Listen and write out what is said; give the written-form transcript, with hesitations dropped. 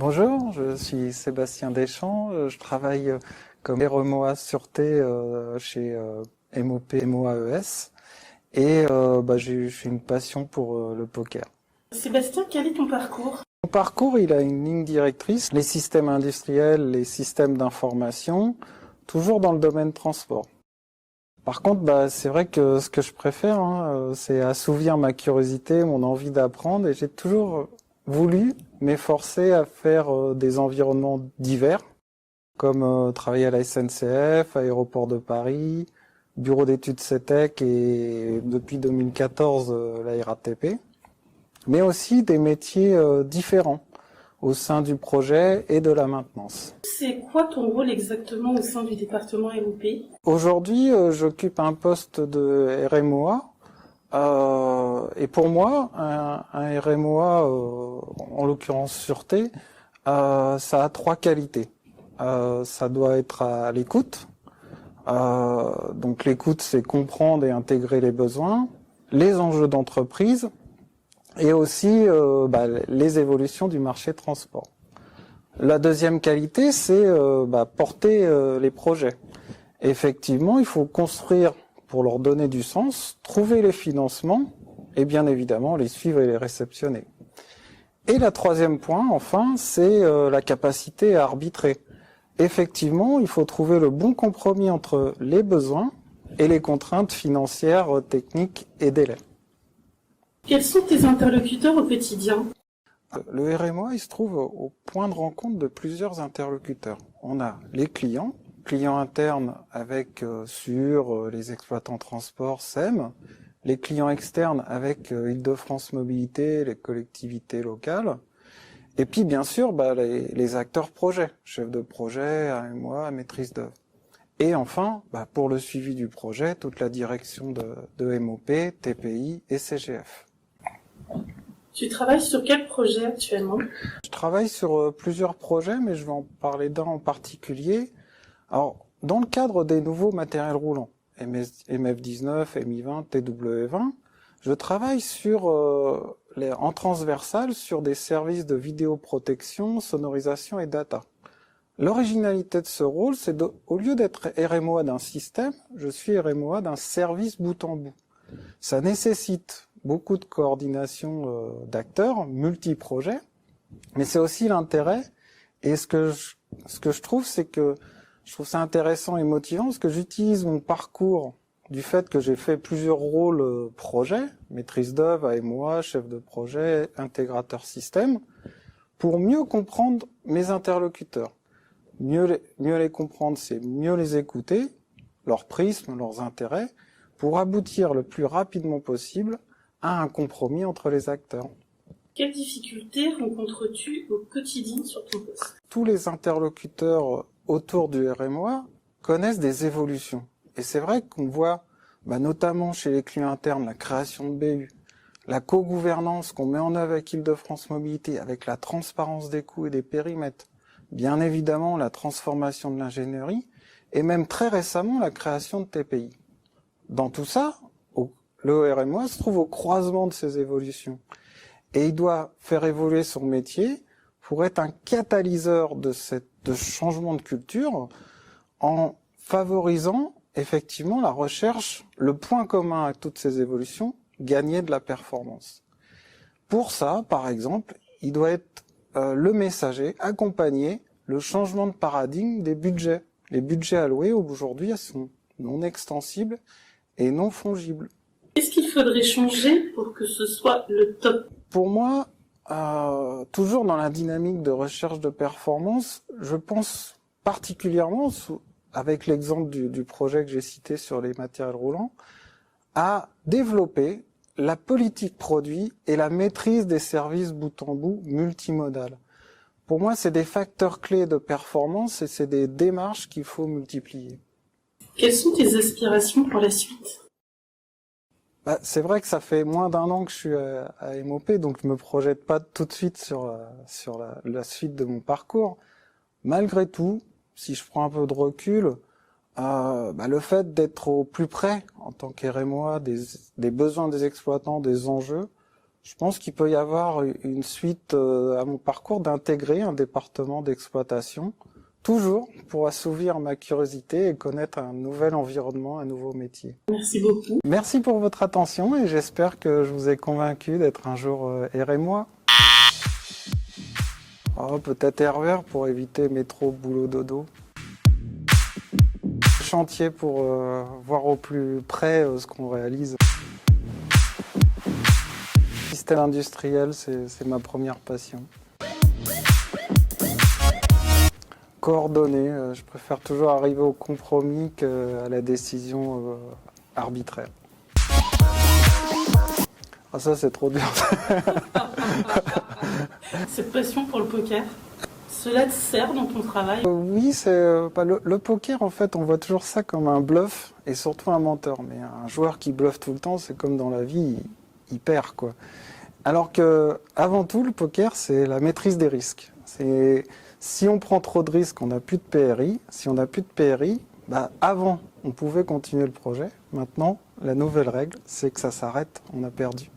Bonjour, je suis Sébastien Deschamps, je travaille comme RMOA Sûreté chez MOP MOAES et j'ai une passion pour le poker. Sébastien, quel est ton parcours? Mon parcours, il a une ligne directrice, les systèmes industriels, les systèmes d'information, toujours dans le domaine transport. Par contre, c'est vrai que ce que je préfère, c'est assouvir ma curiosité, mon envie d'apprendre, et j'ai toujours voulu m'efforcer à faire des environnements divers, comme travailler à la SNCF, Aéroport de Paris, Bureau d'études CETEC et depuis 2014 la RATP, mais aussi des métiers différents au sein du projet et de la maintenance. C'est quoi ton rôle exactement au sein du département MOP? Aujourd'hui, j'occupe un poste de RMOA. Et pour moi, un RMOA, en l'occurrence sûreté, ça a trois qualités. Ça doit être à l'écoute. Donc l'écoute, c'est comprendre et intégrer les besoins, les enjeux d'entreprise et aussi les évolutions du marché transport. La deuxième qualité, c'est porter les projets. Effectivement, il faut construire pour leur donner du sens, trouver les financements et bien évidemment les suivre et les réceptionner. Et le troisième point, enfin, c'est la capacité à arbitrer. Effectivement, il faut trouver le bon compromis entre les besoins et les contraintes financières, techniques et délais. Quels sont tes interlocuteurs au quotidien? Le RMOA, il se trouve au point de rencontre de plusieurs interlocuteurs. On a les clients internes avec sur les exploitants transport SEM, les clients externes avec Île-de-France Mobilité, les collectivités locales, et puis bien sûr les acteurs projets, chefs de projet, AMOA, maîtrise d'œuvre. Et enfin, pour le suivi du projet, toute la direction de MOP, TPI et CGF. Tu travailles sur quel projet actuellement? Je travaille sur plusieurs projets, mais je vais en parler d'un en particulier. Alors, dans le cadre des nouveaux matériels roulants, MF19, MI20, TW20, je travaille en transversal sur des services de vidéoprotection, sonorisation et data. L'originalité de ce rôle, c'est au lieu d'être RMOA d'un système, je suis RMOA d'un service bout en bout. Ça nécessite beaucoup de coordination d'acteurs, multi-projets, mais c'est aussi l'intérêt. Et ce que je trouve, c'est que je trouve ça intéressant et motivant parce que j'utilise mon parcours du fait que j'ai fait plusieurs rôles projets, maîtrise d'œuvre, AMOA, chef de projet, intégrateur système, pour mieux comprendre mes interlocuteurs. Mieux les comprendre, c'est mieux les écouter, leurs prismes, leurs intérêts, pour aboutir le plus rapidement possible à un compromis entre les acteurs. Quelles difficultés rencontres-tu au quotidien sur ton poste? Tous les interlocuteurs autour du RMOA connaissent des évolutions. Et c'est vrai qu'on voit, notamment chez les clients internes, la création de BU, la co-gouvernance qu'on met en œuvre avec Île-de-France Mobilité, avec la transparence des coûts et des périmètres, bien évidemment la transformation de l'ingénierie, et même très récemment la création de TPI. Dans tout ça, le RMOA se trouve au croisement de ces évolutions. Et il doit faire évoluer son métier pour être un catalyseur de ce changement de culture en favorisant effectivement la recherche, le point commun à toutes ces évolutions, gagner de la performance. Pour ça, par exemple, il doit être le messager, accompagner le changement de paradigme des budgets. Les budgets alloués aujourd'hui sont non extensibles et non fongibles. Qu'est-ce qu'il faudrait changer pour que ce soit le top? Pour moi, toujours dans la dynamique de recherche de performance, je pense particulièrement, avec l'exemple du projet que j'ai cité sur les matériels roulants, à développer la politique produit et la maîtrise des services bout en bout multimodal. Pour moi, c'est des facteurs clés de performance et c'est des démarches qu'il faut multiplier. Quelles sont tes aspirations pour la suite? C'est vrai que ça fait moins d'un an que je suis à MOP, donc je me projette pas tout de suite sur la suite de mon parcours. Malgré tout, si je prends un peu de recul, le fait d'être au plus près, en tant qu'RMOA, des besoins des exploitants, des enjeux, Je pense qu'il peut y avoir une suite à mon parcours d'intégrer un département d'exploitation, toujours pour assouvir ma curiosité et connaître un nouvel environnement, un nouveau métier. Merci beaucoup. Merci pour votre attention et j'espère que je vous ai convaincu d'être un jour RMois. Oh, peut-être RER pour éviter métro, boulot, dodo. Chantier pour voir au plus près ce qu'on réalise. Système industriel, c'est ma première passion. Coordonner, je préfère toujours arriver au compromis qu'à la décision arbitraire. Ah, ça c'est trop dur. Cette passion pour le poker, cela te sert dans ton travail? Oui, le poker en fait, on voit toujours ça comme un bluff et surtout un menteur. Mais un joueur qui bluffe tout le temps, c'est comme dans la vie, il perd quoi. Alors que avant tout, le poker, c'est la maîtrise des risques. Si on prend trop de risques, on n'a plus de PRI. Si on n'a plus de PRI, avant, on pouvait continuer le projet. Maintenant, la nouvelle règle, c'est que ça s'arrête, on a perdu.